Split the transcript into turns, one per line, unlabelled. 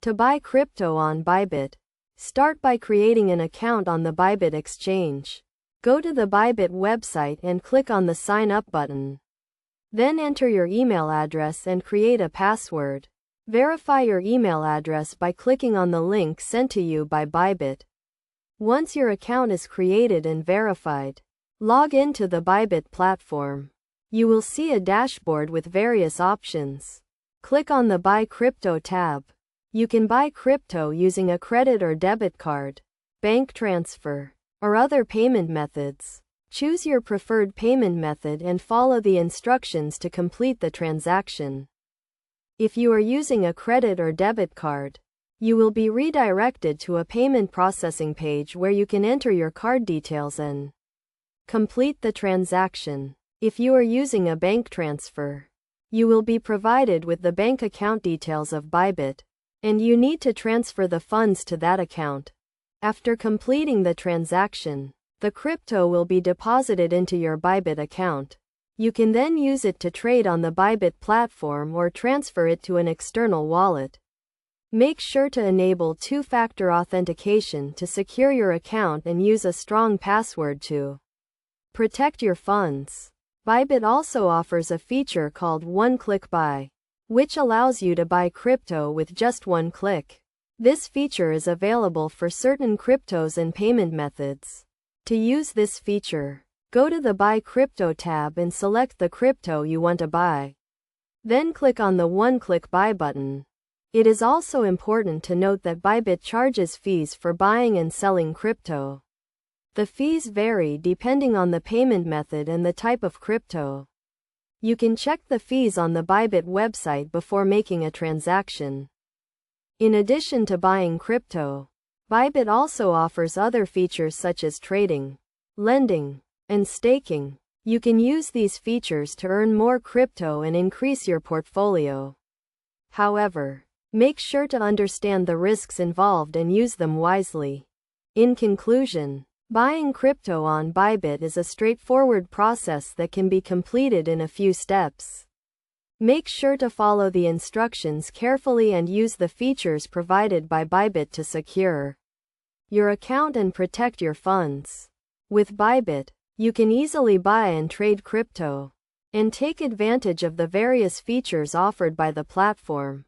To buy crypto on Bybit, start by creating an account on the Bybit exchange. Go to the Bybit website and click on the Sign Up button. Then enter your email address and create a password. Verify your email address by clicking on the link sent to you by Bybit. Once your account is created and verified, log into the Bybit platform. You will see a dashboard with various options. Click on the Buy Crypto tab. You can buy crypto using a credit or debit card, bank transfer, or other payment methods. Choose your preferred payment method and follow the instructions to complete the transaction. If you are using a credit or debit card, you will be redirected to a payment processing page where you can enter your card details and complete the transaction. If you are using a bank transfer, you will be provided with the bank account details of Bybit, and you need to transfer the funds to that account. After completing the transaction, the crypto will be deposited into your Bybit account. You can then use it to trade on the Bybit platform or transfer it to an external wallet. Make sure to enable two-factor authentication to secure your account and use a strong password to protect your funds. Bybit also offers a feature called one-click buy, which allows you to buy crypto with just one click. This feature is available for certain cryptos and payment methods. To use this feature, go to the Buy Crypto tab and select the crypto you want to buy. Then click on the one-click buy button. It is also important to note that Bybit charges fees for buying and selling crypto. The fees vary depending on the payment method and the type of crypto. You can check the fees on the Bybit website before making a transaction. In addition to buying crypto, Bybit also offers other features such as trading, lending, and staking. You can use these features to earn more crypto and increase your portfolio. However, make sure to understand the risks involved and use them wisely. In conclusion, buying crypto on Bybit is a straightforward process that can be completed in a few steps. Make sure to follow the instructions carefully and use the features provided by Bybit to secure your account and protect your funds. With Bybit, you can easily buy and trade crypto and take advantage of the various features offered by the platform.